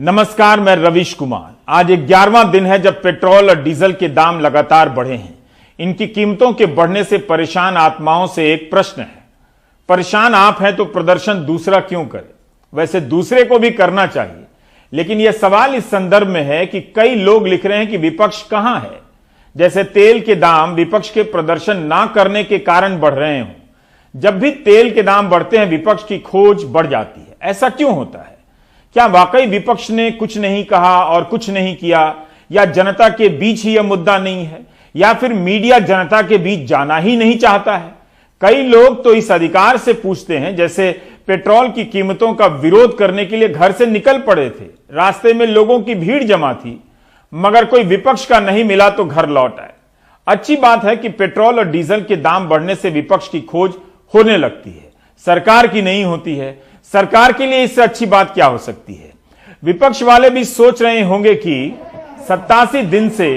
नमस्कार, मैं रवीश कुमार। आज 11वां दिन है जब पेट्रोल और डीजल के दाम लगातार बढ़े हैं। इनकी कीमतों के बढ़ने से परेशान आत्माओं से एक प्रश्न है, परेशान आप हैं तो प्रदर्शन दूसरा क्यों करे? वैसे दूसरे को भी करना चाहिए, लेकिन यह सवाल इस संदर्भ में है कि कई लोग लिख रहे हैं कि विपक्ष कहां है, जैसे तेल के दाम विपक्ष के प्रदर्शन ना करने के कारण बढ़ रहे हों। जब भी तेल के दाम बढ़ते हैं विपक्ष की खोज बढ़ जाती है। ऐसा क्यों होता है? क्या वाकई विपक्ष ने कुछ नहीं कहा और कुछ नहीं किया, या जनता के बीच ही यह मुद्दा नहीं है, या फिर मीडिया जनता के बीच जाना ही नहीं चाहता है? कई लोग तो इस अधिकार से पूछते हैं जैसे पेट्रोल की कीमतों का विरोध करने के लिए घर से निकल पड़े थे, रास्ते में लोगों की भीड़ जमा थी, मगर कोई विपक्ष का नहीं मिला तो घर लौट आए। अच्छी बात है कि पेट्रोल और डीजल के दाम बढ़ने से विपक्ष की खोज होने लगती है, सरकार की नहीं होती है। सरकार के लिए इससे अच्छी बात क्या हो सकती है? विपक्ष वाले भी सोच रहे होंगे कि 87 दिन से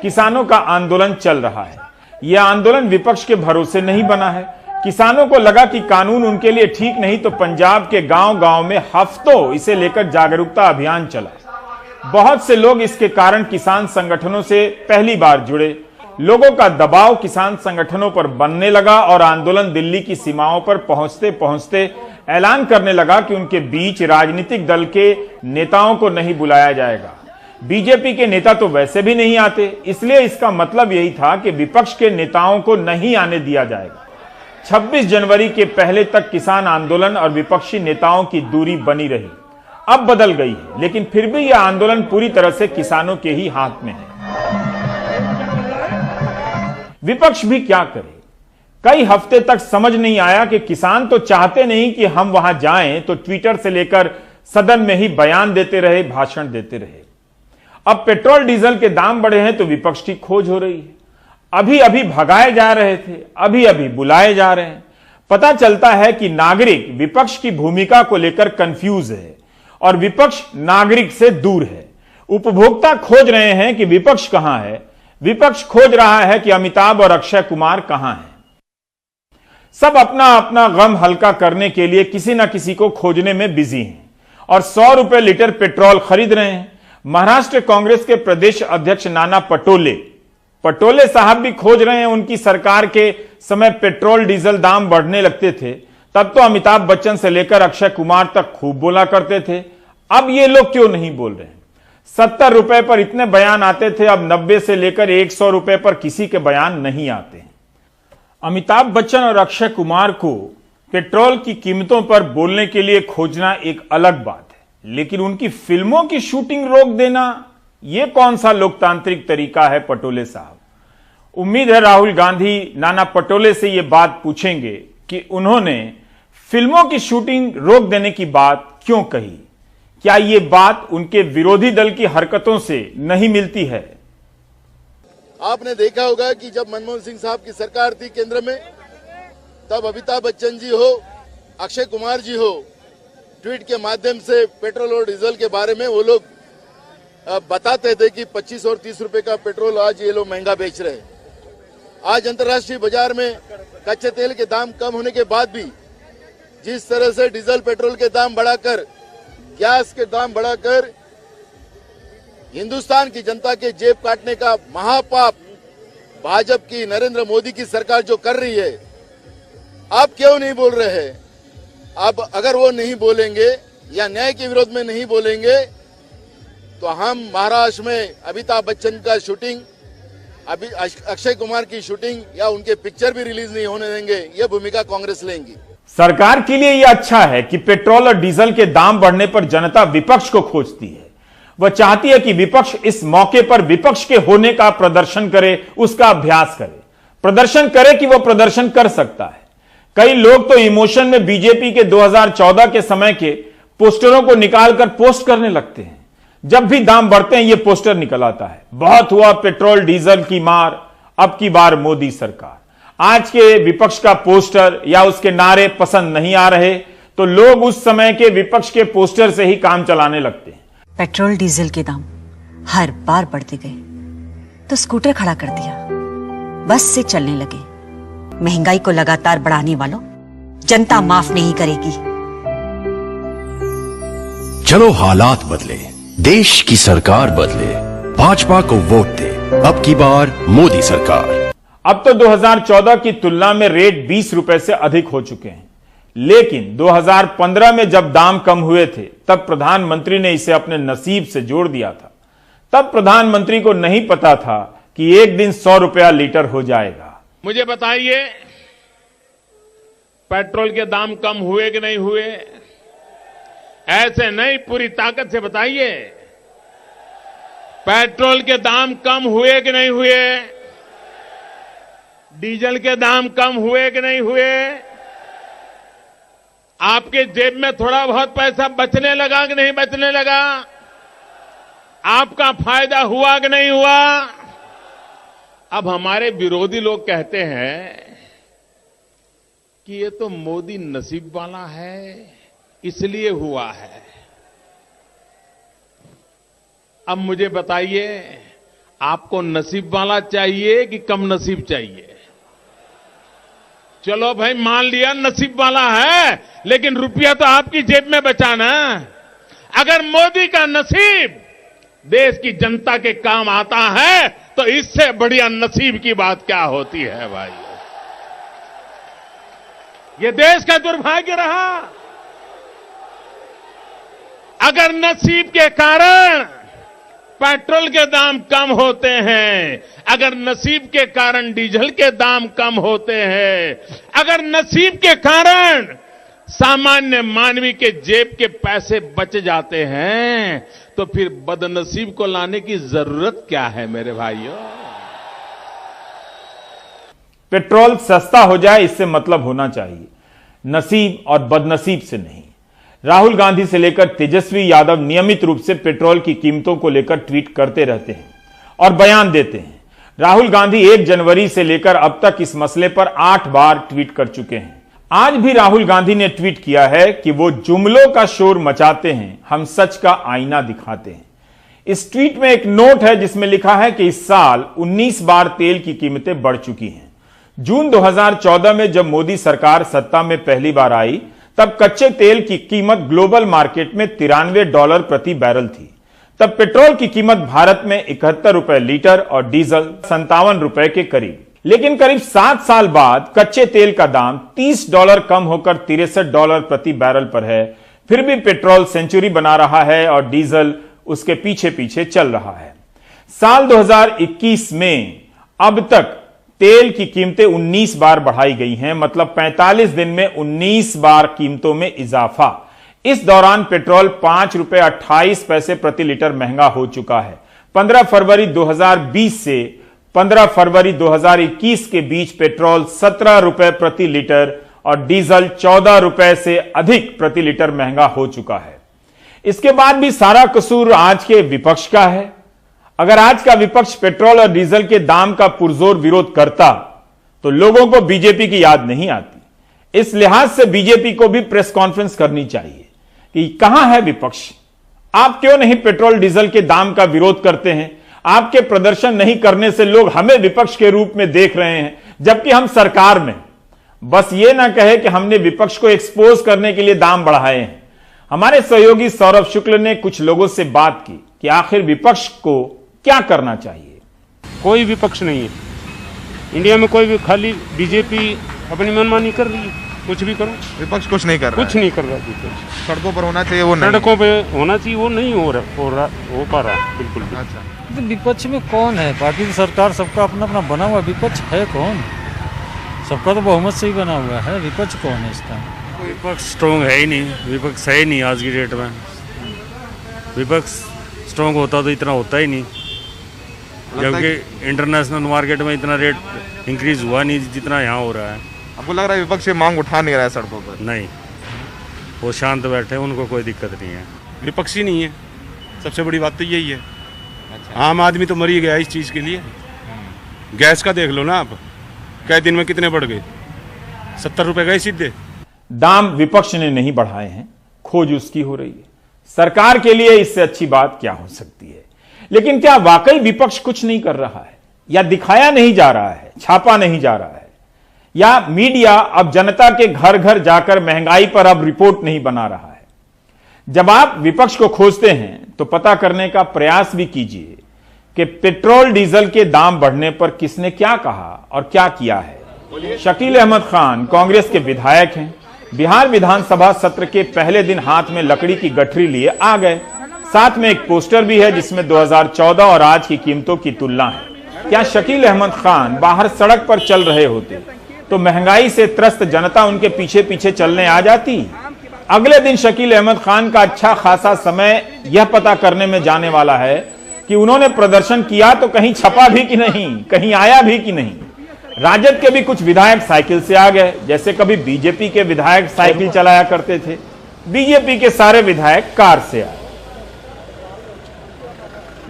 किसानों का आंदोलन चल रहा है। यह आंदोलन विपक्ष के भरोसे नहीं बना है। किसानों को लगा कि कानून उनके लिए ठीक नहीं, तो पंजाब के गांव-गांव में हफ्तों इसे लेकर जागरूकता अभियान चला। बहुत से लोग इसके कारण किसान संगठनों से पहली बार जुड़े। लोगों का दबाव किसान संगठनों पर बनने लगा और आंदोलन दिल्ली की सीमाओं पर पहुंचते पहुंचते ऐलान करने लगा कि उनके बीच राजनीतिक दल के नेताओं को नहीं बुलाया जाएगा। बीजेपी के नेता तो वैसे भी नहीं आते, इसलिए इसका मतलब यही था कि विपक्ष के नेताओं को नहीं आने दिया जाएगा। 26 जनवरी के पहले तक किसान आंदोलन और विपक्षी नेताओं की दूरी बनी रही। अब बदल गई है, लेकिन फिर भी यह आंदोलन पूरी तरह से किसानों के ही हाथ में है। विपक्ष भी क्या करे? कई हफ्ते तक समझ नहीं आया कि किसान तो चाहते नहीं कि हम वहां जाएं, तो ट्विटर से लेकर सदन में ही बयान देते रहे, भाषण देते रहे। अब पेट्रोल डीजल के दाम बढ़े हैं तो विपक्ष की खोज हो रही है। अभी अभी भगाए जा रहे थे, अभी अभी बुलाए जा रहे हैं। पता चलता है कि नागरिक विपक्ष की भूमिका को लेकर कंफ्यूज है और विपक्ष नागरिक से दूर है। उपभोक्ता खोज रहे हैं कि विपक्ष कहां है, विपक्ष खोज रहा है कि अमिताभ और अक्षय कुमार कहां हैं। सब अपना अपना गम हल्का करने के लिए किसी ना किसी को खोजने में बिजी हैं और 100 रुपए लीटर पेट्रोल खरीद रहे हैं। महाराष्ट्र कांग्रेस के प्रदेश अध्यक्ष नाना पटोले साहब भी खोज रहे हैं। उनकी सरकार के समय पेट्रोल डीजल दाम बढ़ने लगते थे, तब तो अमिताभ बच्चन से लेकर अक्षय कुमार तक खूब बोला करते थे। अब ये लोग क्यों नहीं बोल रहे हैं? 70 रुपए पर इतने बयान आते थे, अब 90 से लेकर 100 रुपए पर किसी के बयान नहीं आते हैं। अमिताभ बच्चन और अक्षय कुमार को पेट्रोल की कीमतों पर बोलने के लिए खोजना एक अलग बात है, लेकिन उनकी फिल्मों की शूटिंग रोक देना, यह कौन सा लोकतांत्रिक तरीका है पटोले साहब? उम्मीद है राहुल गांधी नाना पटोले से यह बात पूछेंगे कि उन्होंने फिल्मों की शूटिंग रोक देने की बात क्यों कही। क्या यह बात उनके विरोधी दल की हरकतों से नहीं मिलती है? आपने देखा होगा कि जब मनमोहन सिंह साहब की सरकार थी केंद्र में, तब अमिताभ बच्चन जी हो, अक्षय कुमार जी हो, ट्वीट के माध्यम से पेट्रोल और डीजल के बारे में वो लोग बताते थे कि 25 और 30 रुपए का पेट्रोल आज ये लोग महंगा बेच रहे हैं। आज अंतर्राष्ट्रीय बाजार में कच्चे तेल के दाम कम होने के बाद भी जिस तरह से डीजल पेट्रोल के दाम बढ़ाकर, गैस के दाम बढ़ाकर हिंदुस्तान की जनता के जेब काटने का महापाप भाजपा की नरेंद्र मोदी की सरकार जो कर रही है, आप क्यों नहीं बोल रहे हैं? अब अगर वो नहीं बोलेंगे या न्याय के विरोध में नहीं बोलेंगे तो हम महाराष्ट्र में अमिताभ बच्चन का शूटिंग, अभी अक्षय कुमार की शूटिंग या उनके पिक्चर भी रिलीज नहीं होने देंगे। यह भूमिका कांग्रेस लेंगी। सरकार के लिए यह अच्छा है कि पेट्रोल और डीजल के दाम बढ़ने पर जनता विपक्ष को खोजती है। वह चाहती है कि विपक्ष इस मौके पर विपक्ष के होने का प्रदर्शन करे, उसका अभ्यास करे, प्रदर्शन करे कि वह प्रदर्शन कर सकता है। कई लोग तो इमोशन में बीजेपी के 2014 के समय के पोस्टरों को निकालकर पोस्ट करने लगते हैं। जब भी दाम बढ़ते हैं यह पोस्टर निकल आता है, बहुत हुआ पेट्रोल डीजल की मार, अब की बार मोदी सरकार। आज के विपक्ष का पोस्टर या उसके नारे पसंद नहीं आ रहे तो लोग उस समय के विपक्ष के पोस्टर से ही काम चलाने लगते हैं। पेट्रोल डीजल के दाम हर बार बढ़ते गए तो स्कूटर खड़ा कर दिया, बस से चलने लगे। महंगाई को लगातार बढ़ाने वालों, जनता माफ नहीं करेगी। चलो हालात बदले, देश की सरकार बदले, भाजपा को वोट दे, अब की बार मोदी सरकार। अब तो 2014 की तुलना में रेट 20 रुपए से अधिक हो चुके हैं, लेकिन 2015 में जब दाम कम हुए थे तब प्रधानमंत्री ने इसे अपने नसीब से जोड़ दिया था। तब प्रधानमंत्री को नहीं पता था कि एक दिन 100 रुपया लीटर हो जाएगा। मुझे बताइए, पेट्रोल के दाम कम हुए कि नहीं हुए? ऐसे नहीं, पूरी ताकत से बताइए, पेट्रोल के दाम कम हुए कि नहीं हुए? डीजल के दाम कम हुए कि नहीं हुए? आपके जेब में थोड़ा बहुत पैसा बचने लगा कि नहीं बचने लगा? आपका फायदा हुआ कि नहीं हुआ? अब हमारे विरोधी लोग कहते हैं कि ये तो मोदी नसीब वाला है, इसलिए हुआ है। अब मुझे बताइए, आपको नसीब वाला चाहिए कि कम नसीब चाहिए? चलो भाई, मान लिया नसीब वाला है, लेकिन रुपया तो आपकी जेब में बचा ना। अगर मोदी का नसीब देश की जनता के काम आता है तो इससे बढ़िया नसीब की बात क्या होती है भाई? ये देश का दुर्भाग्य रहा। अगर नसीब के कारण पेट्रोल के दाम कम होते हैं, अगर नसीब के कारण डीजल के दाम कम होते हैं, अगर नसीब के कारण सामान्य मानवी के जेब के पैसे बच जाते हैं, तो फिर बदनसीब को लाने की जरूरत क्या है मेरे भाइयों? पेट्रोल सस्ता हो जाए इससे मतलब होना चाहिए, नसीब और बदनसीब से नहीं। राहुल गांधी से लेकर तेजस्वी यादव नियमित रूप से पेट्रोल की कीमतों को लेकर ट्वीट करते रहते हैं और बयान देते हैं। राहुल गांधी 1 जनवरी से लेकर अब तक इस मसले पर 8 बार ट्वीट कर चुके हैं। आज भी राहुल गांधी ने ट्वीट किया है कि वो जुमलों का शोर मचाते हैं, हम सच का आईना दिखाते हैं। इस ट्वीट में एक नोट है जिसमें लिखा है कि इस साल 19 बार तेल की कीमतें बढ़ चुकी हैं। जून 2014 में जब मोदी सरकार सत्ता में पहली बार आई, तब कच्चे तेल की कीमत ग्लोबल मार्केट में $93 प्रति बैरल थी। तब पेट्रोल की कीमत भारत में 71 रुपए लीटर और डीजल 57 रुपए के करीब। लेकिन करीब 7 साल बाद कच्चे तेल का दाम $30 कम होकर $63 प्रति बैरल पर है। फिर भी पेट्रोल सेंचुरी बना रहा है और डीजल उसके पीछे पीछे चल रहा है। साल 2021 में अब तक तेल की कीमतें 19 बार बढ़ाई गई हैं, मतलब 45 दिन में 19 बार कीमतों में इजाफा। इस दौरान पेट्रोल 5 रुपए 28 पैसे प्रति लीटर महंगा हो चुका है। 15 फरवरी 2020 से 15 फरवरी 2021 के बीच पेट्रोल 17 रुपए प्रति लीटर और डीजल 14 रुपए से अधिक प्रति लीटर महंगा हो चुका है। इसके बाद भी सारा कसूर आज के विपक्ष का है। अगर आज का विपक्ष पेट्रोल और डीजल के दाम का पुरजोर विरोध करता तो लोगों को बीजेपी की याद नहीं आती। इस लिहाज से बीजेपी को भी प्रेस कॉन्फ्रेंस करनी चाहिए कि कहां है विपक्ष, आप क्यों नहीं पेट्रोल डीजल के दाम का विरोध करते हैं? आपके प्रदर्शन नहीं करने से लोग हमें विपक्ष के रूप में देख रहे हैं, जबकि हम सरकार में। बस ये ना कहे कि हमने विपक्ष को एक्सपोज करने के लिए दाम बढ़ाए हैं। हमारे सहयोगी सौरभ शुक्ल ने कुछ लोगों से बात की कि आखिर विपक्ष को क्या करना चाहिए। कोई विपक्ष नहीं है इंडिया में, कोई भी, खाली बीजेपी अपनी मनमानी कर रही है। कुछ भी करो, विपक्ष कुछ नहीं कर रहा, कुछ नहीं कर रहा विपक्ष। सड़कों पर होना चाहिए, वो नहीं, सड़कों पे होना चाहिए, वो नहीं हो पा रहा बिल्कुल भी। अच्छा, तो विपक्ष में कौन है? बाकी सरकार सबका अपना अपना बना हुआ, विपक्ष है कौन? सबका तो बहुमत से ही बना हुआ है, विपक्ष कौन है इसका? विपक्ष स्ट्रॉन्ग है ही नहीं, विपक्ष है ही नहीं आज की डेट में। विपक्ष स्ट्रॉन्ग होता तो इतना होता ही नहीं, जबकि इंटरनेशनल मार्केट में इतना रेट इंक्रीज हुआ नहीं जितना यहाँ हो रहा है। आपको लग रहा है विपक्ष ये मांग उठा नहीं रहा है सड़कों पर? नहीं, वो शांत बैठे, उनको कोई दिक्कत नहीं है। विपक्ष ही नहीं है, सबसे बड़ी बात तो यही है। अच्छा। आम आदमी तो मर ही गया इस चीज़ के लिए। गैस का देख लो ना आप, कई दिन में कितने बढ़ गए, 70 रुपए गए सीधे। दाम विपक्ष ने नहीं बढ़ाए हैं, खोज उसकी हो रही है। सरकार के लिए इससे अच्छी बात क्या हो सकती है? लेकिन क्या वाकई विपक्ष कुछ नहीं कर रहा है, या दिखाया नहीं जा रहा है, छापा नहीं जा रहा है, या मीडिया अब जनता के घर घर जाकर महंगाई पर अब रिपोर्ट नहीं बना रहा है? जब आप विपक्ष को खोजते हैं तो पता करने का प्रयास भी कीजिए कि पेट्रोल डीजल के दाम बढ़ने पर किसने क्या कहा और क्या किया है। शकील अहमद खान कांग्रेस के विधायक हैं। बिहार विधानसभा सत्र के पहले दिन हाथ में लकड़ी की गठरी लिए आ गए। साथ में एक पोस्टर भी है जिसमें 2014 और आज की कीमतों की तुलना है। क्या शकील अहमद खान बाहर सड़क पर चल रहे होते तो महंगाई से त्रस्त जनता उनके पीछे पीछे चलने आ जाती? अगले दिन शकील अहमद खान का अच्छा खासा समय यह पता करने में जाने वाला है कि उन्होंने प्रदर्शन किया तो कहीं छपा भी कि नहीं, कहीं आया भी कि नहीं। राजद के भी कुछ विधायक साइकिल से आ गए, जैसे कभी बीजेपी के विधायक साइकिल चलाया करते थे। बीजेपी के सारे विधायक कार से आए।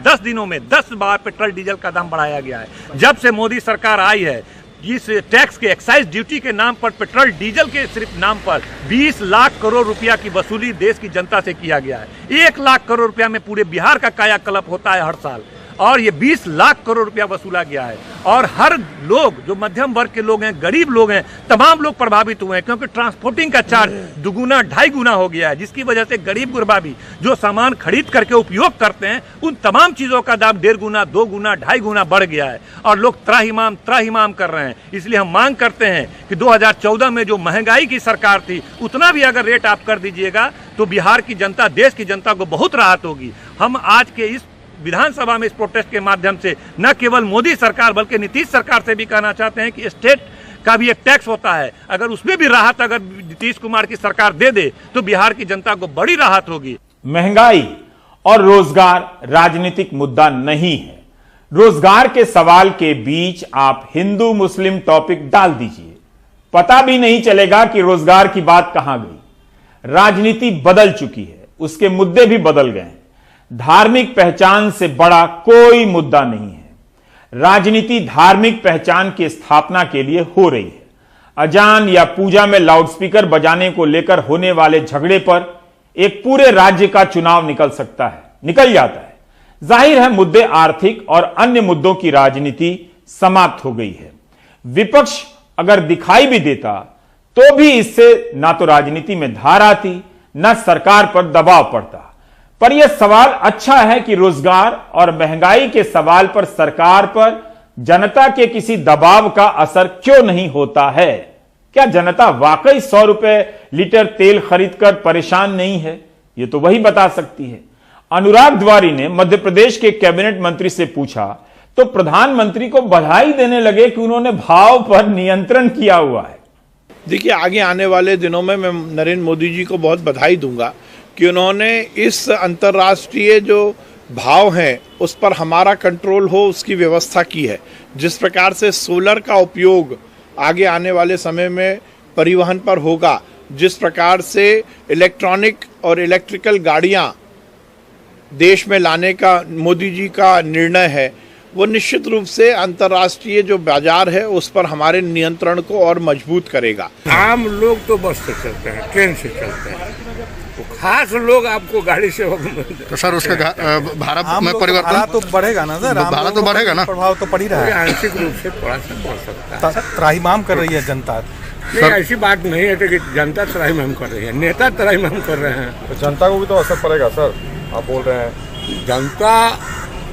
10 दिनों में 10 बार पेट्रोल डीजल का दाम बढ़ाया गया है। जब से मोदी सरकार आई है, इस टैक्स के एक्साइज ड्यूटी के नाम पर, पेट्रोल डीजल के सिर्फ नाम पर 20 लाख करोड़ रुपया की वसूली देश की जनता से किया गया है। 1 लाख करोड़ रुपया में पूरे बिहार का कायाकल्प होता है हर साल, और ये 20 लाख करोड़ रुपया वसूला गया है। और हर लोग, जो मध्यम वर्ग के लोग हैं, गरीब लोग हैं, तमाम लोग प्रभावित हुए हैं, क्योंकि ट्रांसपोर्टिंग का चार्ज दुगुना 2.5 गुना हो गया है, जिसकी वजह से गरीब गुरबा भी जो सामान खरीद करके उपयोग करते हैं, उन तमाम चीज़ों का दाम 1.5 गुना, 2 गुना, 2.5 गुना बढ़ गया है। और लोग त्राहिमाम कर रहे हैं। इसलिए हम मांग करते हैं कि 2014 में जो महंगाई की सरकार थी, उतना भी अगर रेट आप कर दीजिएगा तो बिहार की जनता, देश की जनता को बहुत राहत होगी। हम आज के इस विधानसभा में इस प्रोटेस्ट के माध्यम से न केवल मोदी सरकार बल्कि नीतीश सरकार से भी कहना चाहते हैं कि स्टेट का भी एक टैक्स होता है, अगर उसमें भी राहत अगर नीतीश कुमार की सरकार दे दे तो बिहार की जनता को बड़ी राहत होगी। महंगाई और रोजगार राजनीतिक मुद्दा नहीं है। रोजगार के सवाल के बीच आप हिंदू मुस्लिम टॉपिक डाल दीजिए, पता भी नहीं चलेगा कि रोजगार की बात कहां गई। राजनीति बदल चुकी है, उसके मुद्दे भी बदल गए हैं। धार्मिक पहचान से बड़ा कोई मुद्दा नहीं है। राजनीति धार्मिक पहचान की स्थापना के लिए हो रही है। अजान या पूजा में लाउडस्पीकर बजाने को लेकर होने वाले झगड़े पर एक पूरे राज्य का चुनाव निकल जाता है। जाहिर है मुद्दे आर्थिक और अन्य मुद्दों की राजनीति समाप्त हो गई है। विपक्ष अगर दिखाई भी देता तो भी इससे ना तो राजनीति में धार आती, ना सरकार पर दबाव पड़ता। पर यह सवाल अच्छा है कि रोजगार और महंगाई के सवाल पर सरकार पर जनता के किसी दबाव का असर क्यों नहीं होता है? क्या जनता वाकई 100 रुपए लीटर तेल खरीदकर परेशान नहीं है? यह तो वही बता सकती है। अनुराग द्वारी ने मध्य प्रदेश के कैबिनेट मंत्री से पूछा तो प्रधानमंत्री को बधाई देने लगे कि उन्होंने भाव पर नियंत्रण किया हुआ है। देखिए, आगे आने वाले दिनों में मैं नरेंद्र मोदी जी को बहुत बधाई दूंगा कि उन्होंने इस अंतर्राष्ट्रीय जो भाव हैं उस पर हमारा कंट्रोल हो, उसकी व्यवस्था की है। जिस प्रकार से सोलर का उपयोग आगे आने वाले समय में परिवहन पर होगा, जिस प्रकार से इलेक्ट्रॉनिक और इलेक्ट्रिकल गाड़ियां देश में लाने का मोदी जी का निर्णय है, वो निश्चित रूप से अंतर्राष्ट्रीय जो बाजार है उस पर हमारे नियंत्रण को और मजबूत करेगा। आम लोग तो बस से चलते हैं, ट्रेन से चलते हैं, तो खास लोग आपको गाड़ी से तो सर उसका भाड़ा में परिवर्तन तो बढ़ेगा ना सर, भाड़ा तो बढ़ेगा ना, प्रभाव तो पड़ ही रहा है। आंशिक रूप से थोड़ा सा बढ़ सकता है। त्राहिमाम कर रही है जनता। नहीं, ऐसी बात नहीं है कि जनता त्राहिमाम कर रही है, नेता त्राहिमाम कर रहे हैं। तो जनता को भी तो असर पड़ेगा सर, आप बोल रहे हैं। जनता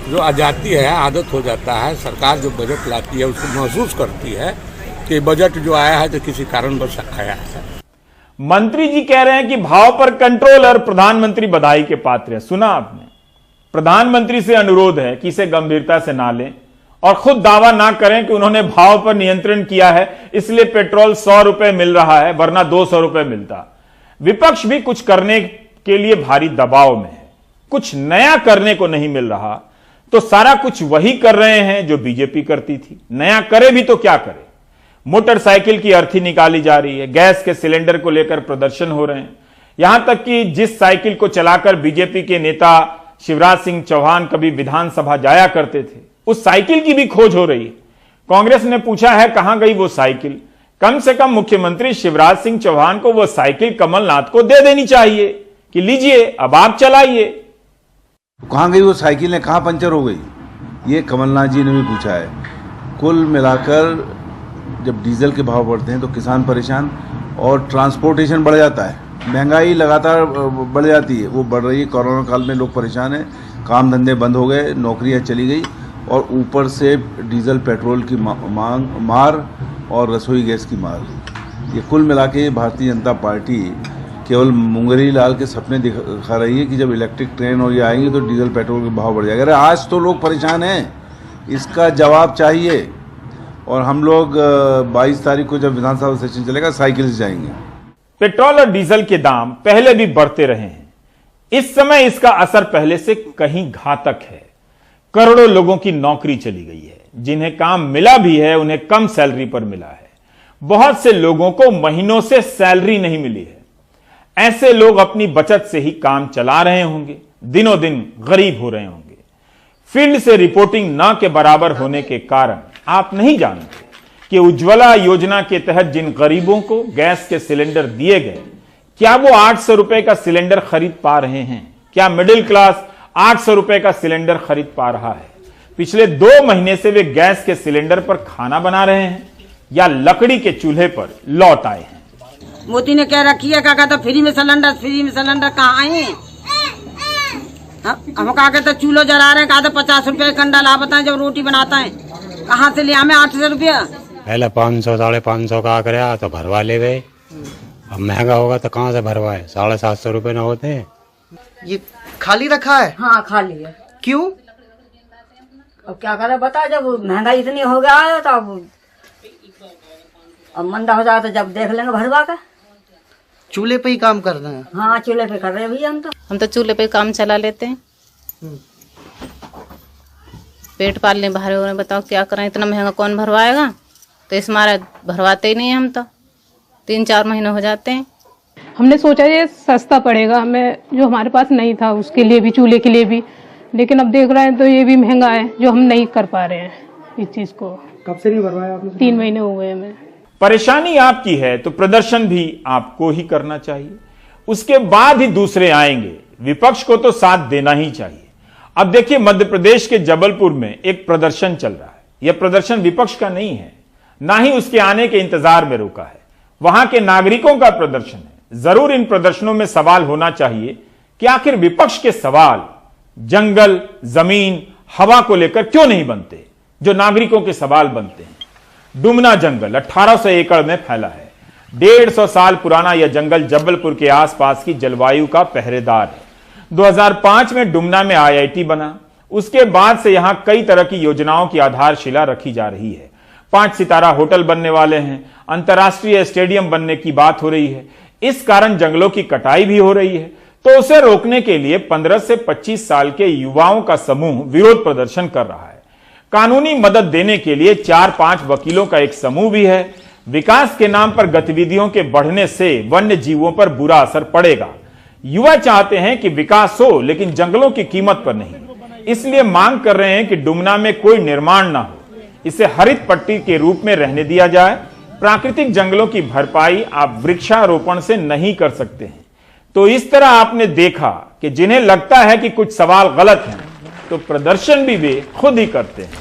जो आ जाती है, आदत हो जाता है, सरकार जो बजट लाती है उसको महसूस करती है कि बजट जो आया है तो किसी कारणवश आया है। मंत्री जी कह रहे हैं कि भाव पर कंट्रोल और प्रधानमंत्री बधाई के पात्र हैं। सुना आपने? प्रधानमंत्री से अनुरोध है कि इसे गंभीरता से ना लें और खुद दावा ना करें कि उन्होंने भाव पर नियंत्रण किया है, इसलिए पेट्रोल 100 रुपए मिल रहा है, वरना 200 रुपए मिलता। विपक्ष भी कुछ करने के लिए भारी दबाव में है। कुछ नया करने को नहीं मिल रहा तो सारा कुछ वही कर रहे हैं जो बीजेपी करती थी। नया करे भी तो क्या करे? मोटरसाइकिल की अर्थी निकाली जा रही है, गैस के सिलेंडर को लेकर प्रदर्शन हो रहे हैं। यहां तक कि जिस साइकिल को चलाकर बीजेपी के नेता शिवराज सिंह चौहान कभी विधानसभा जाया करते थे, उस साइकिल की भी खोज हो रही है। कांग्रेस ने पूछा है कहां गई वो साइकिल? कम से कम मुख्यमंत्री शिवराज सिंह चौहान को वो साइकिल कमलनाथ को दे देनी चाहिए कि लीजिए अब आप चलाइए। कहां गई वो साइकिल, ने कहां पंचर हो गई? ये कमलनाथ जी ने भी पूछा है। कुल मिलाकर जब डीजल के भाव बढ़ते हैं तो किसान परेशान और ट्रांसपोर्टेशन बढ़ जाता है महंगाई लगातार बढ़ जाती है, वो बढ़ रही है। कोरोना काल में लोग परेशान हैं, काम धंधे बंद हो गए, नौकरियां चली गई और ऊपर से डीजल पेट्रोल की मार और रसोई गैस की मार। ये कुल मिला के भारतीय जनता पार्टी केवल मुंगेरी लाल के सपने दिखा रही है कि जब इलेक्ट्रिक ट्रेन और ये आएंगे तो डीजल पेट्रोल के भाव बढ़ जाएगा। अरे आज तो लोग परेशान हैं, इसका जवाब चाहिए। और हम लोग 22 तारीख को जब विधानसभा सेशन चलेगा साइकिल से जाएंगे। पेट्रोल और डीजल के दाम पहले भी बढ़ते रहे हैं, इस समय इसका असर पहले से कहीं घातक है। करोड़ों लोगों की नौकरी चली गई है, जिन्हें काम मिला भी है उन्हें कम सैलरी पर मिला है। बहुत से लोगों को महीनों से सैलरी नहीं मिली है। ऐसे लोग अपनी बचत से ही काम चला रहे होंगे, दिनों दिन गरीब हो रहे होंगे। फील्ड से रिपोर्टिंग न के बराबर होने के कारण आप नहीं जानते कि उज्ज्वला योजना के तहत जिन गरीबों को गैस के सिलेंडर दिए गए, क्या वो 800 रुपए का सिलेंडर खरीद पा रहे हैं? क्या मिडिल क्लास 800 रुपए का सिलेंडर खरीद पा रहा है? पिछले 2 महीने से वे गैस के सिलेंडर पर खाना बना रहे हैं या लकड़ी के चूल्हे पर लौट आए हैं? मोदी ने कह रखी है, क्या कहता फ्री में सिलेंडर कहाँ आए? हम कहा कहते चूल्हो जला रहे हैं, कहा 50 रुपए कंडा ला बताएं जब रोटी बनाता है, कहाँ से ले हमें 800 रुपया? पहले 500 550 का आकर तो भरवा ले गए, अब महंगा होगा तो कहाँ से भरवाए? 750 रुपए न होते हैं। ये खाली रखा है? हाँ खाली है। क्यों? अब क्या करे बता, जब महंगाई इतनी हो गया है तो अब मंदा हो जाए तो जब देख लेंगे भरवा का। चूल्हे पे ही काम कर रहे हैं? हाँ चूल्हे पे कर रहे हैं भैया हम तो चूल्हे पे काम चला लेते हैं। पेट पालने बाहर हो रहे, बताओ क्या करें, इतना महंगा कौन भरवाएगा? तो इस मारे भरवाते ही नहीं हम तो, 3-4 महीने हो जाते हैं। हमने सोचा ये सस्ता पड़ेगा हमें, जो हमारे पास नहीं था उसके लिए भी, चूल्हे के लिए भी, लेकिन अब देख रहे हैं तो ये भी महंगा है, जो हम नहीं कर पा रहे हैं इस चीज को। कब से नहीं भरवाया आपने? 3 महीने हो गए हमें। परेशानी आपकी है तो प्रदर्शन भी आपको ही करना चाहिए, उसके बाद ही दूसरे आएंगे। विपक्ष को तो साथ देना ही चाहिए। अब देखिए, मध्य प्रदेश के जबलपुर में एक प्रदर्शन चल रहा है। यह प्रदर्शन विपक्ष का नहीं है, ना ही उसके आने के इंतजार में रुका है, वहां के नागरिकों का प्रदर्शन है। जरूर इन प्रदर्शनों में सवाल होना चाहिए कि आखिर विपक्ष के सवाल जंगल, जमीन, हवा को लेकर क्यों नहीं बनते, जो नागरिकों के सवाल बनते हैं। डुमना जंगल 1800 एकड़ में फैला है। 150 साल पुराना यह जंगल जबलपुर के आसपास की जलवायु का पहरेदार है। 2005 में डुमना में IIT बना, उसके बाद से यहां कई तरह की योजनाओं की आधारशिला रखी जा रही है। 5 सितारा होटल बनने वाले हैं, अंतर्राष्ट्रीय स्टेडियम बनने की बात हो रही है। इस कारण जंगलों की कटाई भी हो रही है, तो उसे रोकने के लिए 15 से 25 साल के युवाओं का समूह विरोध प्रदर्शन कर रहा है। कानूनी मदद देने के लिए 4-5 वकीलों का एक समूह भी है। विकास के नाम पर गतिविधियों के बढ़ने से वन्य जीवों पर बुरा असर पड़ेगा। युवा चाहते हैं कि विकास हो, लेकिन जंगलों की कीमत पर नहीं। इसलिए मांग कर रहे हैं कि डुमना में कोई निर्माण ना हो, इसे हरित पट्टी के रूप में रहने दिया जाए। प्राकृतिक जंगलों की भरपाई आप वृक्षारोपण से नहीं कर सकते हैं। तो इस तरह आपने देखा कि जिन्हें लगता है कि कुछ सवाल गलत हैं, तो प्रदर्शन भी वे खुद ही करते हैं।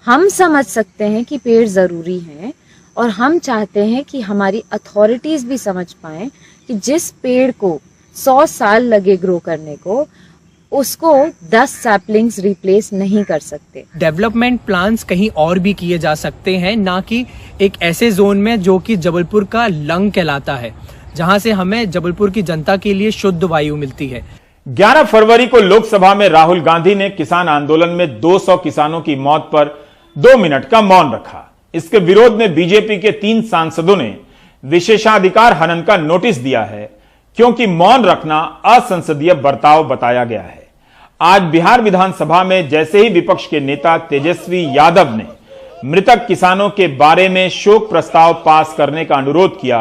हम समझ सकते हैं कि पेड़ जरूरी हैं, और हम चाहते हैं कि हमारी अथॉरिटीज भी समझ पाएं कि जिस पेड़ को 100 साल लगे ग्रो करने को, उसको 10 सैपलिंग्स रिप्लेस नहीं कर सकते। डेवलपमेंट प्लान्स कहीं और भी किए जा सकते हैं, ना कि एक ऐसे जोन में जो कि जबलपुर का लंग कहलाता है, जहां से हमें जबलपुर की जनता के लिए शुद्ध वायु मिलती है। 11 फरवरी को लोकसभा में राहुल गांधी ने किसान आंदोलन में 200 किसानों की मौत पर 2 मिनट का मौन रखा। इसके विरोध में बीजेपी के 3 सांसदों ने विशेषाधिकार हनन का नोटिस दिया है, क्योंकि मौन रखना असंसदीय बर्ताव बताया गया है। आज बिहार विधानसभा में जैसे ही विपक्ष के नेता तेजस्वी यादव ने मृतक किसानों के बारे में शोक प्रस्ताव पास करने का अनुरोध किया,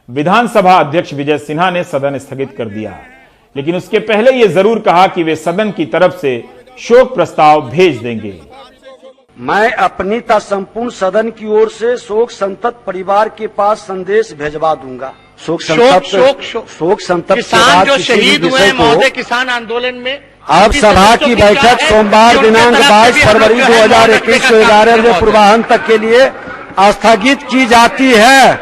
विधानसभा अध्यक्ष विजय सिन्हा ने सदन स्थगित कर दिया। लेकिन उसके पहले यह जरूर कहा कि वे सदन की तरफ से शोक प्रस्ताव भेज देंगे। मैं अपनी तथा संपूर्ण सदन की ओर से शोक संतप्त परिवार के पास संदेश भेजवा दूंगा। शोक संतप्त किसान जो शहीद हुए हैं महोदय किसान आंदोलन में, अब सभा की बैठक सोमवार दिनांक 22 फरवरी 2021 को 11 बजे पूर्वाह्न तक के लिए स्थगित की जाती है।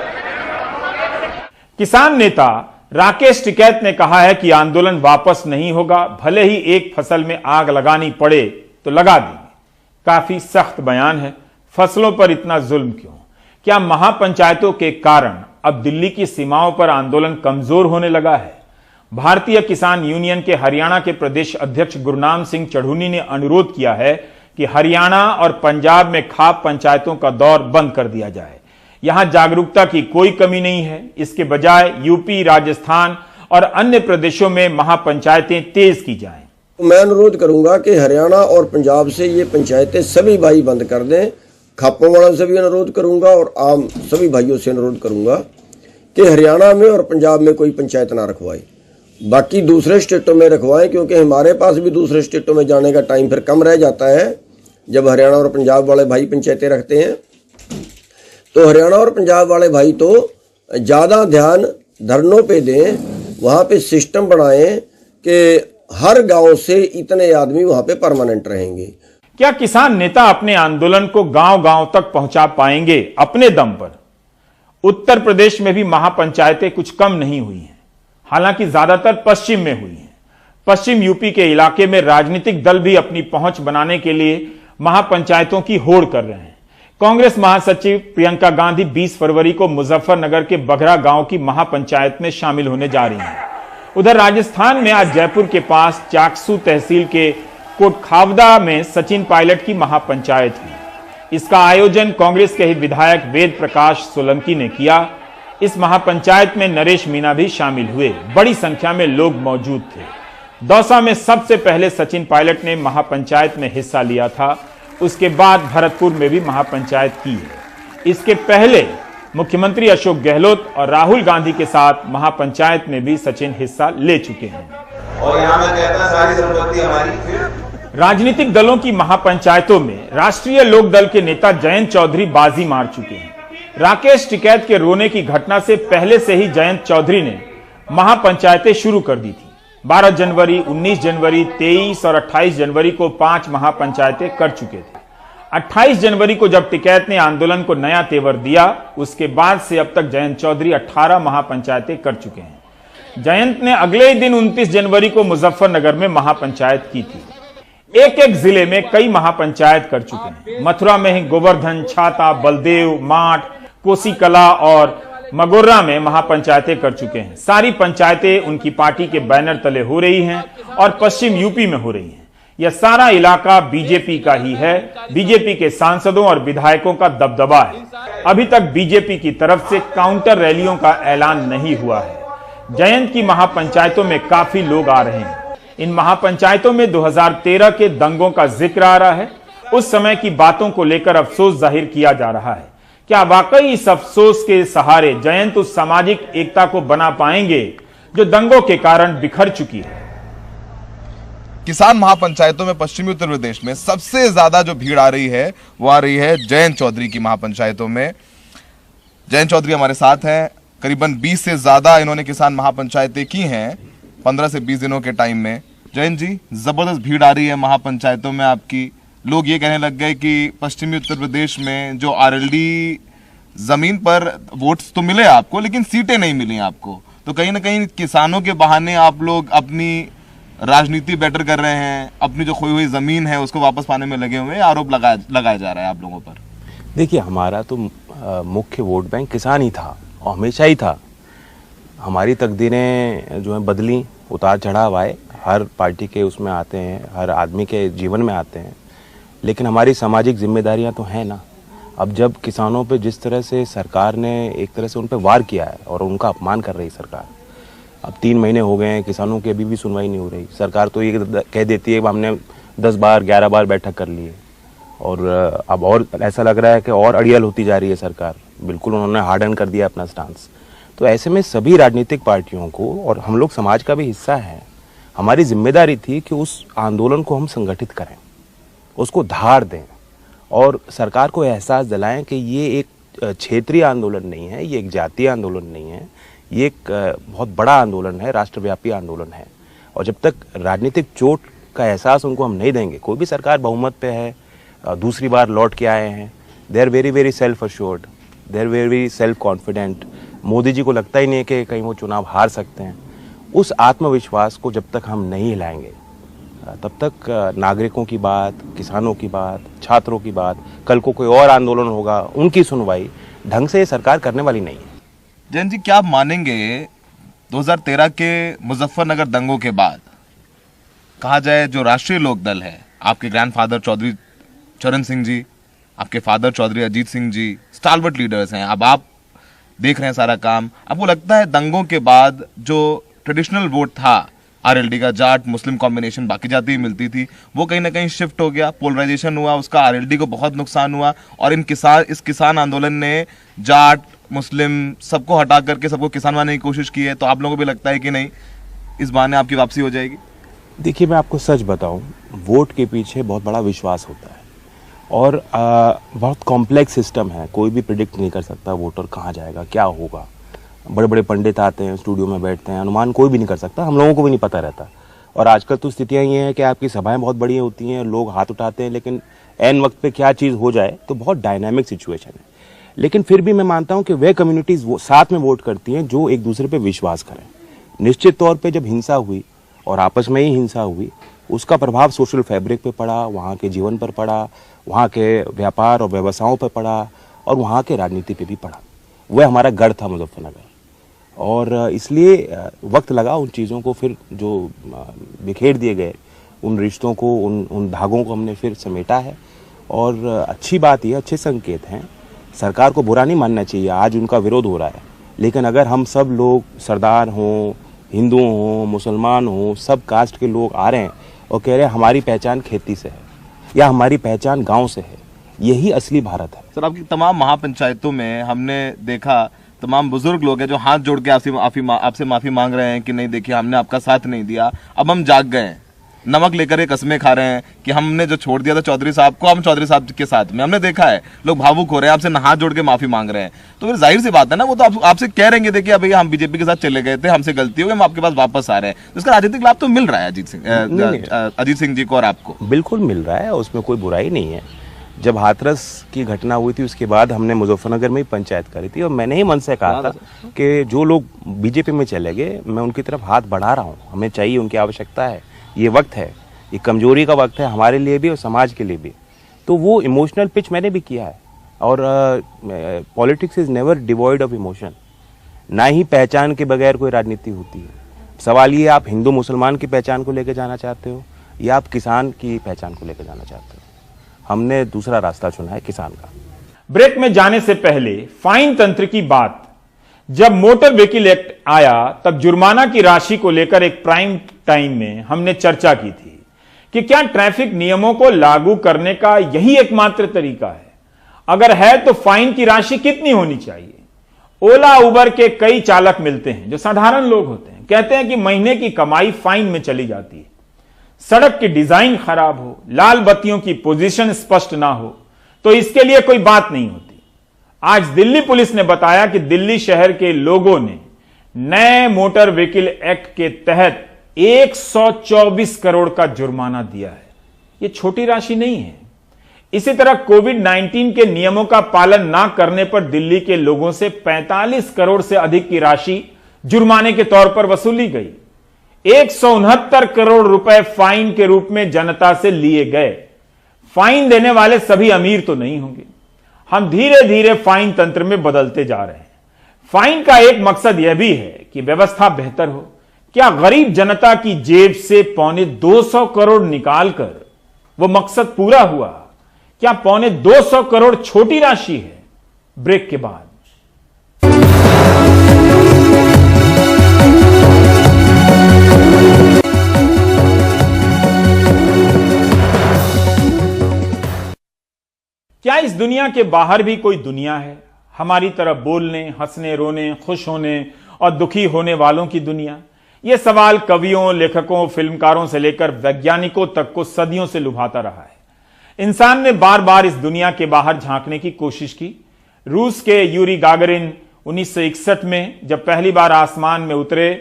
किसान नेता राकेश टिकैत ने कहा है कि आंदोलन वापस नहीं होगा, भले ही एक फसल में आग लगानी पड़े तो लगा देंगे। काफी सख्त बयान है। फसलों पर इतना जुल्म क्यों? क्या महापंचायतों के कारण अब दिल्ली की सीमाओं पर आंदोलन कमजोर होने लगा है? भारतीय किसान यूनियन के हरियाणा के प्रदेश अध्यक्ष गुरनाम सिंह चढ़ूनी ने अनुरोध किया है कि हरियाणा और पंजाब में खाप पंचायतों का दौर बंद कर दिया जाए। यहां जागरूकता की कोई कमी नहीं है। इसके बजाय यूपी, राजस्थान और अन्य प्रदेशों में महापंचायतें तेज की जाएं। मैं अनुरोध करूंगा कि हरियाणा और पंजाब से ये पंचायतें सभी भाई बंद कर दें। खापों वालों से भी अनुरोध करूंगा और आम सभी भाइयों से अनुरोध करूंगा कि हरियाणा में और पंजाब में कोई पंचायत ना रखवाए, बाकी दूसरे स्टेटों में रखवाएं, क्योंकि हमारे पास भी दूसरे स्टेटों में जाने का टाइम फिर कम रह जाता है जब हरियाणा और पंजाब वाले भाई पंचायतें रखते हैं। तो हरियाणा और पंजाब वाले भाई तो ज़्यादा ध्यान धरनों पे दें, वहाँ पे सिस्टम बनाएं कि हर गांव से इतने आदमी वहाँ पे परमानेंट रहेंगे। क्या किसान नेता अपने आंदोलन को गांव-गांव तक पहुंचा पाएंगे अपने दम पर? उत्तर प्रदेश में भी महापंचायतें कुछ कम नहीं हुई हैं, हालांकि ज्यादातर पश्चिम में हुई हैं। पश्चिम यूपी के इलाके में राजनीतिक दल भी अपनी पहुंच बनाने के लिए महापंचायतों की होड़ कर रहे हैं। कांग्रेस महासचिव प्रियंका गांधी 20 फरवरी को मुजफ्फरनगर के बघरा गांव की महापंचायत में शामिल होने जा रही हैं। उधर राजस्थान में आज जयपुर के पास चाकसू तहसील के कोटखावदा में सचिन पायलट की महापंचायत हुई। इसका आयोजन कांग्रेस के ही विधायक वेद प्रकाश सोलंकी ने किया। इस महापंचायत में नरेश मीणा भी शामिल हुए। बड़ी संख्या में लोग मौजूद थे। दौसा में सबसे पहले सचिन पायलट ने महापंचायत में हिस्सा लिया था। उसके बाद भरतपुर में भी महापंचायत की है। इसके पहले मुख्यमंत्री अशोक गहलोत और राहुल गांधी के साथ महापंचायत में भी सचिन हिस्सा ले चुके हैं। और यहाँ मैं कहता सारी संपत्ति हमारी। राजनीतिक दलों की महापंचायतों में राष्ट्रीय लोक दल के नेता जयंत चौधरी बाजी मार चुके हैं। राकेश टिकैत के रोने की घटना से पहले से ही जयंत चौधरी ने महापंचायतें शुरू कर दी थी। 12 जनवरी, 19 जनवरी, 23 और 28 जनवरी को 5 महापंचायतें कर चुके थे। 28 जनवरी को जब टिकैत ने आंदोलन को नया तेवर दिया, उसके बाद से अब तक जयंत चौधरी 18 महापंचायतें कर चुके हैं। जयंत ने अगले ही दिन 29 जनवरी को मुजफ्फरनगर में महापंचायत की थी। एक एक जिले में कई महापंचायत कर चुके हैं। मथुरा में ही गोवर्धन, छाता, बलदेव, माठ, कोसीकला और मगोर्रा में महापंचायतें कर चुके हैं। सारी पंचायतें उनकी पार्टी के बैनर तले हो रही हैं और पश्चिम यूपी में हो रही हैं। यह सारा इलाका बीजेपी का ही है। बीजेपी के सांसदों और विधायकों का दबदबा है। अभी तक बीजेपी की तरफ से काउंटर रैलियों का ऐलान नहीं हुआ है। जयंत की महापंचायतों में काफी लोग आ रहे हैं। इन महापंचायतों में 2013 के दंगों का जिक्र आ रहा है। उस समय की बातों को लेकर अफसोस जाहिर किया जा रहा है। क्या वाकई इस अफसोस के सहारे जयंत उस सामाजिक एकता को बना पाएंगे जो दंगों के कारण बिखर चुकी है? किसान महापंचायतों में पश्चिमी उत्तर प्रदेश में सबसे ज्यादा जो भीड़ आ रही है वो आ रही है जयंत चौधरी की महापंचायतों में। जयंत चौधरी हमारे साथ हैं। करीबन 20 से ज्यादा इन्होंने किसान महापंचायतें की हैं 15 से 20 दिनों के टाइम में। जयंत जी, जबरदस्त भीड़ आ रही है महापंचायतों में आपकी। लोग ये कहने लग गए कि पश्चिमी उत्तर प्रदेश में जो आरएलडी जमीन पर वोट्स तो मिले आपको, लेकिन सीटें नहीं मिली आपको। तो कहीं ना कहीं किसानों के बहाने आप लोग अपनी राजनीति बेटर कर रहे हैं, अपनी जो खोई हुई जमीन है उसको वापस पाने में लगे हुए हैं। आरोप लगाया जा रहा है आप लोगों पर। देखिए, हमारा तो मुख्य वोट बैंक किसान ही था और हमेशा ही था। हमारी तकदीरें जो है बदली, उतार चढ़ाव आए, हर पार्टी के उसमें आते हैं, हर आदमी के जीवन में आते हैं, लेकिन हमारी सामाजिक जिम्मेदारियां तो हैं ना। अब जब किसानों पे जिस तरह से सरकार ने एक तरह से उन पे वार किया है और उनका अपमान कर रही सरकार, अब 3 महीने हो गए हैं, किसानों की अभी भी सुनवाई नहीं हो रही। सरकार तो ये कह देती है हमने 10 बार 11 बार बैठक कर ली है और अब और ऐसा लग रहा है कि और अड़ियल होती जा रही है सरकार। बिल्कुल उन्होंने हार्डन कर दिया अपना स्टांस। तो ऐसे में सभी राजनीतिक पार्टियों को, और हम लोग समाज का भी हिस्सा है, हमारी जिम्मेदारी थी कि उस आंदोलन को हम संगठित करें, उसको धार दें और सरकार को एहसास दिलाएं कि ये एक क्षेत्रीय आंदोलन नहीं है, ये एक जातीय आंदोलन नहीं है, ये एक बहुत बड़ा आंदोलन है, राष्ट्रव्यापी आंदोलन है। और जब तक राजनीतिक चोट का एहसास उनको हम नहीं देंगे, कोई भी सरकार बहुमत पे है, दूसरी बार लौट के आए हैं, they are very very self assured, they are very self confident, Modi ji को लगता ही नहीं है कि कहीं वो चुनाव हार सकते हैं। उस आत्मविश्वास को जब तक हम नहीं हिलाएंगे तब तक नागरिकों की बात, किसानों की बात, छात्रों की बात, कल को कोई और आंदोलन होगा उनकी सुनवाई ढंग से ये सरकार करने वाली नहीं है। जैन जी, क्या आप मानेंगे 2013 के मुजफ्फरनगर दंगों के बाद कहा जाए जो राष्ट्रीय लोकदल है, आपके ग्रैंडफादर चौधरी चरण सिंह जी, आपके फादर चौधरी अजीत सिंह जी स्टालवर्ट लीडर्स हैं, अब आप देख रहे हैं सारा काम, आपको लगता है दंगों के बाद जो ट्रेडिशनल वोट था आरएलडी का, जाट मुस्लिम कॉम्बिनेशन बाकी जाति भी मिलती थी, वो कहीं ना कहीं शिफ्ट हो गया, पोलराइजेशन हुआ, उसका आरएलडी को बहुत नुकसान हुआ और इस किसान आंदोलन ने जाट मुस्लिम सबको हटा करके सबको किसान बनाने की कोशिश की है, तो आप लोगों को भी लगता है कि नहीं इस बहाने आपकी वापसी हो जाएगी? देखिए, मैं आपको सच बताऊं, वोट के पीछे बहुत बड़ा विश्वास होता है और बहुत कॉम्प्लेक्स सिस्टम है, कोई भी प्रिडिक्ट नहीं कर सकता वोटर कहाँ जाएगा, क्या होगा। बड़े बड़े पंडित आते हैं, स्टूडियो में बैठते हैं, अनुमान कोई भी नहीं कर सकता, हम लोगों को भी नहीं पता रहता। और आजकल तो स्थितियाँ ये हैं कि आपकी सभाएं बहुत बड़ी होती हैं, लोग हाथ उठाते हैं, लेकिन ऐन वक्त पे क्या चीज़ हो जाए तो बहुत डायनामिक सिचुएशन है। लेकिन फिर भी मैं मानता हूँ कि वे कम्युनिटीज़ साथ में वोट करती हैं जो एक दूसरे पर विश्वास करें। निश्चित तौर पर जब हिंसा हुई और आपस में ही हिंसा हुई, उसका प्रभाव सोशल फैब्रिक पे पड़ा, वहाँ के जीवन पर पड़ा, वहाँ के व्यापार और व्यवसायों पर पड़ा और वहाँ के राजनीति पे भी पड़ा। वह हमारा गढ़ था मुजफ्फरनगर और इसलिए वक्त लगा उन चीज़ों को फिर जो बिखेर दिए गए, उन रिश्तों को, उन धागों को हमने फिर समेटा है। और अच्छी बात ये, अच्छे संकेत हैं, सरकार को बुरा नहीं मानना चाहिए, आज उनका विरोध हो रहा है, लेकिन अगर हम सब लोग सरदार हों, हिंदू हों, मुसलमान हों, सब कास्ट के लोग आ रहे हैं और कह रहे हैं हमारी पहचान खेती से है या हमारी पहचान गांव से है, यही असली भारत है। सर, आपकी तमाम महापंचायतों में हमने देखा तमाम बुजुर्ग लोग हैं जो हाथ जोड़ के आपसे माफी मांग रहे हैं कि नहीं देखिए हमने आपका साथ नहीं दिया, अब हम जाग गए हैं, नमक लेकर एक कस्में खा रहे हैं कि हमने जो छोड़ दिया था चौधरी साहब को, हम चौधरी साहब के साथ में। हमने देखा है लोग भावुक हो रहे हैं, आपसे हाथ जोड़ के माफी मांग रहे हैं, तो फिर जाहिर सी बात है ना, वो तो आपसे कह रहे हैं देखिए भैया हम बीजेपी के साथ चले गए थे, हमसे गलती हो गई, हम आपके पास वापस आ रहे हैं। तो इसका राजनीतिक लाभ तो मिल रहा है अजीत सिंह जी को और आपको। बिल्कुल मिल रहा है, उसमें कोई बुराई नहीं है। जब हाथरस की घटना हुई थी उसके बाद हमने मुजफ्फरनगर में ही पंचायत करी थी और मैंने ही मन से कहा था कि जो लोग बीजेपी में चले गए, मैं उनकी तरफ हाथ बढ़ा रहा हूँ, हमें चाहिए, उनकी आवश्यकता है, ये वक्त है, ये कमजोरी का वक्त है हमारे लिए भी और समाज के लिए भी। तो वो इमोशनल पिच मैंने भी किया है और politics is never devoid of emotion, ना ही पहचान के बगैर कोई राजनीति होती है। सवाल ये, आप हिंदू मुसलमान की पहचान को लेकर जाना चाहते हो या आप किसान की पहचान को लेकर जाना चाहते हो? हमने दूसरा रास्ता चुना है, किसान का। ब्रेक में जाने से पहले फाइन तंत्र की बात। जब मोटर व्हीकल एक्ट आया तब जुर्माना की राशि को लेकर एक प्राइम टाइम में हमने चर्चा की थी कि क्या ट्रैफिक नियमों को लागू करने का यही एकमात्र तरीका है? अगर है तो फाइन की राशि कितनी होनी चाहिए? ओला उबर के कई चालक मिलते हैं जो साधारण लोग होते हैं, कहते हैं कि महीने की कमाई फाइन में चली जाती है। सड़क की डिजाइन खराब हो, लाल बत्तियों की पोजीशन स्पष्ट ना हो तो इसके लिए कोई बात नहीं होती। आज दिल्ली पुलिस ने बताया कि दिल्ली शहर के लोगों ने नए मोटर व्हीकल एक्ट के तहत 124 करोड़ का जुर्माना दिया है। यह छोटी राशि नहीं है। इसी तरह कोविड-19 के नियमों का पालन ना करने पर दिल्ली के लोगों से 45 करोड़ से अधिक की राशि जुर्माने के तौर पर वसूली गई। 169 करोड़ रुपए फाइन के रूप में जनता से लिए गए। फाइन देने वाले सभी अमीर तो नहीं होंगे। हम धीरे धीरे फाइन तंत्र में बदलते जा रहे हैं। फाइन का एक मकसद यह भी है कि व्यवस्था बेहतर हो। क्या गरीब जनता की जेब से 225 करोड़ निकालकर वो मकसद पूरा हुआ? क्या 225 करोड़ छोटी राशि है? ब्रेक के बाद। क्या इस दुनिया के बाहर भी कोई दुनिया है? हमारी तरह बोलने, हंसने, रोने, खुश होने और दुखी होने वालों की दुनिया? यह सवाल कवियों, लेखकों, फिल्मकारों से लेकर वैज्ञानिकों तक को सदियों से लुभाता रहा है। इंसान ने बार बार इस दुनिया के बाहर झांकने की कोशिश की। रूस के यूरी गागरिन 1961 में जब पहली बार आसमान में उतरे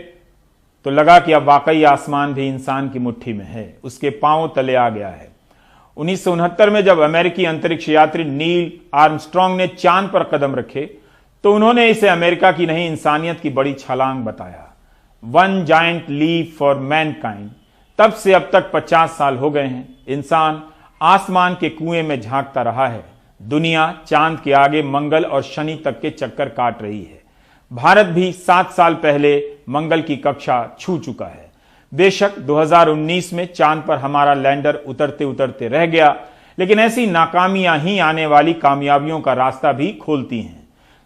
तो लगा कि अब वाकई आसमान भी इंसान की मुट्ठी में है, उसके पांव तले आ गया है। 1969 में जब अमेरिकी अंतरिक्ष यात्री नील आर्मस्ट्रांग ने चांद पर कदम रखे तो उन्होंने इसे अमेरिका की नहीं इंसानियत की बड़ी छलांग बताया। One giant leap for mankind. तब से अब तक 50 साल हो गए हैं, इंसान आसमान के कुएं में झांकता रहा है। दुनिया चांद के आगे मंगल और शनि तक के चक्कर काट रही है। भारत भी 7 साल पहले मंगल की कक्षा छू चुका है। बेशक 2019 में चांद पर हमारा लैंडर उतरते उतरते रह गया, लेकिन ऐसी नाकामियां ही आने वाली कामयाबियों का रास्ता भी खोलती हैं।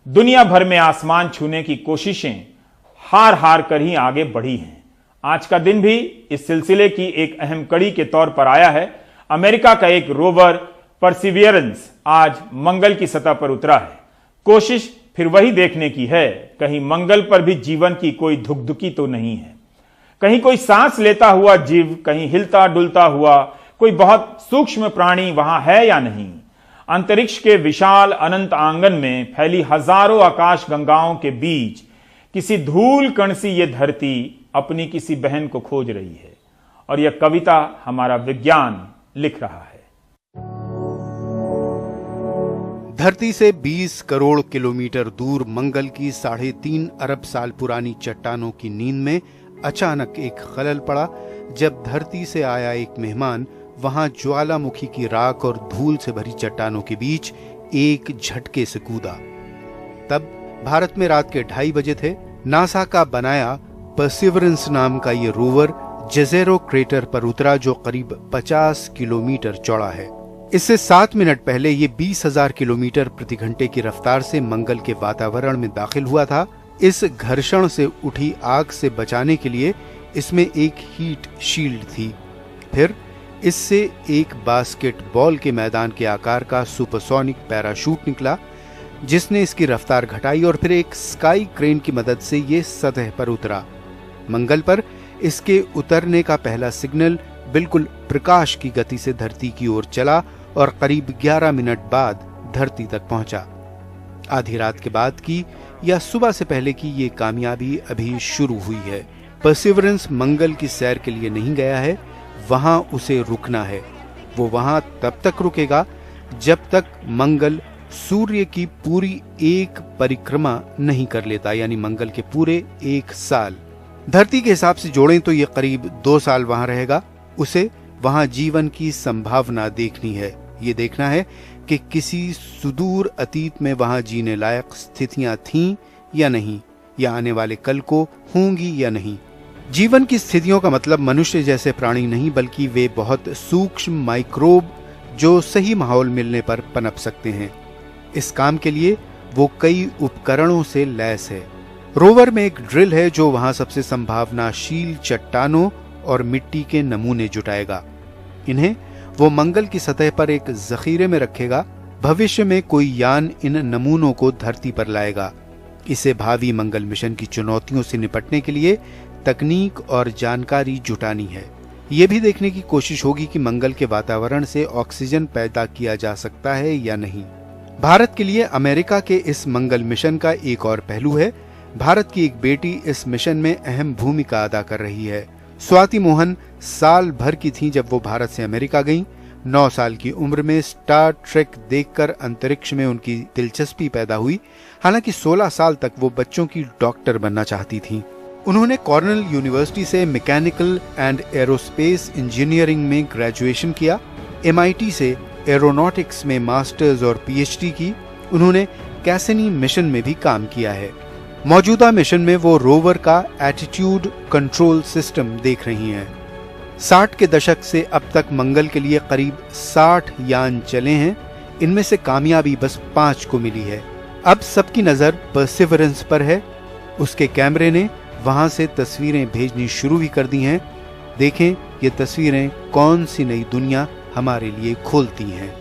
दुनिया भर में आसमान छूने की कोशिशें हार हार कर ही आगे बढ़ी हैं। आज का दिन भी इस सिलसिले की एक अहम कड़ी के तौर पर आया है। अमेरिका का एक रोवर परसिवियरेंस आज मंगल की सतह पर उतरा है। कोशिश फिर वही देखने की है, कहीं मंगल पर भी जीवन की कोई धुकधुकी तो नहीं है, कहीं कोई सांस लेता हुआ जीव, कहीं हिलता डुलता हुआ कोई बहुत सूक्ष्म प्राणी वहां है या नहीं। अंतरिक्ष के विशाल अनंत आंगन में फैली हजारों आकाश गंगाओं के बीच किसी धूल कण सी ये धरती अपनी किसी बहन को खोज रही है, और यह कविता हमारा विज्ञान लिख रहा है। धरती से 20 करोड़ किलोमीटर दूर मंगल की 3.5 अरब साल पुरानी चट्टानों की नींद में अचानक एक खलल पड़ा, जब धरती से आया एक मेहमान वहां ज्वालामुखी की राख और धूल से भरी चट्टानों के बीच एक झटके से कूदा। तब भारत में रात के 2:30 बजे थे। नासा का बनाया परसिवरेंस नाम का ये रोवर जेज़ेरो क्रेटर पर उतरा, जो करीब 50 किलोमीटर चौड़ा है। इससे 7 मिनट पहले ये 20,000 किलोमीटर प्रति घंटे की रफ्तार से मंगल के वातावरण में दाखिल हुआ था। इस घर्षण से उठी आग से बचाने के लिए इसमें एक हीट शील्ड थी। फिर इससे एक बास्केटबॉल के मैदान के आकार का सुपरसोनिक पैराशूट निकला, जिसने इसकी रफ्तार घटाई और फिर एक स्काई क्रेन की मदद से ये सतह पर उतरा। मंगल पर इसके उतरने का पहला सिग्नल बिल्कुल प्रकाश की गति से धरती की ओर चला और करीब 11 मिनट बाद धरती तक पहुंचा। आधी रात के बाद की या सुबह से पहले की ये कामयाबी अभी शुरू हुई है। परसिवरेंस मंगल की सैर के लिए नहीं गया है, वहां उसे रुकना है। वो वहां तब तक रुकेगा जब तक मंगल सूर्य की पूरी एक परिक्रमा नहीं कर लेता, यानी मंगल के पूरे 1 साल। धरती के हिसाब से जोड़ें तो ये करीब 2 साल वहां रहेगा। उसे वहां जीवन की संभावना देखनी है। ये देखना है कि किसी सुदूर अतीत में वहां जीने लायक स्थितियां थीं या नहीं, या आने वाले कल को होंगी या नहीं। जीवन की स्थितियों का मतलब मनुष्य जैसे प्राणी नहीं, बल्कि वे बहुत सूक्ष्म माइक्रोब जो सही माहौल मिलने पर पनप सकते हैं। इस काम के लिए वो कई उपकरणों से लैस है। रोवर में एक ड्रिल है जो वहां सबसे संभावनाशील चट्टानों और मिट्टी के नमूने जुटाएगा। इन्हें वो मंगल की सतह पर एक जखीरे में रखेगा। भविष्य में कोई यान इन नमूनों को धरती पर लाएगा। इसे भावी मंगल मिशन की चुनौतियों से निपटने के लिए तकनीक और जानकारी जुटानी है। ये भी देखने की कोशिश होगी कि मंगल के वातावरण से ऑक्सीजन पैदा किया जा सकता है या नहीं। भारत के लिए अमेरिका के इस मंगल मिशन का एक और पहलू है। भारत की एक बेटी इस मिशन में अहम भूमिका अदा कर रही है। स्वाति मोहन साल भर की थीं जब वो भारत से अमेरिका गईं। 9 साल की उम्र में स्टार ट्रेक देखकर अंतरिक्ष में उनकी दिलचस्पी पैदा हुई। हालांकि 16 साल तक वो बच्चों की डॉक्टर बनना चाहती थीं। उन्होंने कॉर्नेल यूनिवर्सिटी से मैकेनिकल एंड एरोस्पेस इंजीनियरिंग में ग्रेजुएशन किया। MIT से एरोनॉटिक्स में मास्टर्स और PhD की। उन्होंने कैसिनी मिशन में भी काम किया है। मौजूदा मिशन में वो रोवर का एटीट्यूड कंट्रोल सिस्टम देख रही हैं। 60 के दशक से अब तक मंगल के लिए करीब 60 यान चले हैं। इनमें से कामयाबी बस 5 को मिली है। अब सबकी नजर परसिवरेंस पर है। उसके कैमरे ने वहां से तस्वीरें भेजनी शुरू भी कर दी हैं। देखें ये तस्वीरें कौन सी नई दुनिया हमारे लिए खोलती हैं।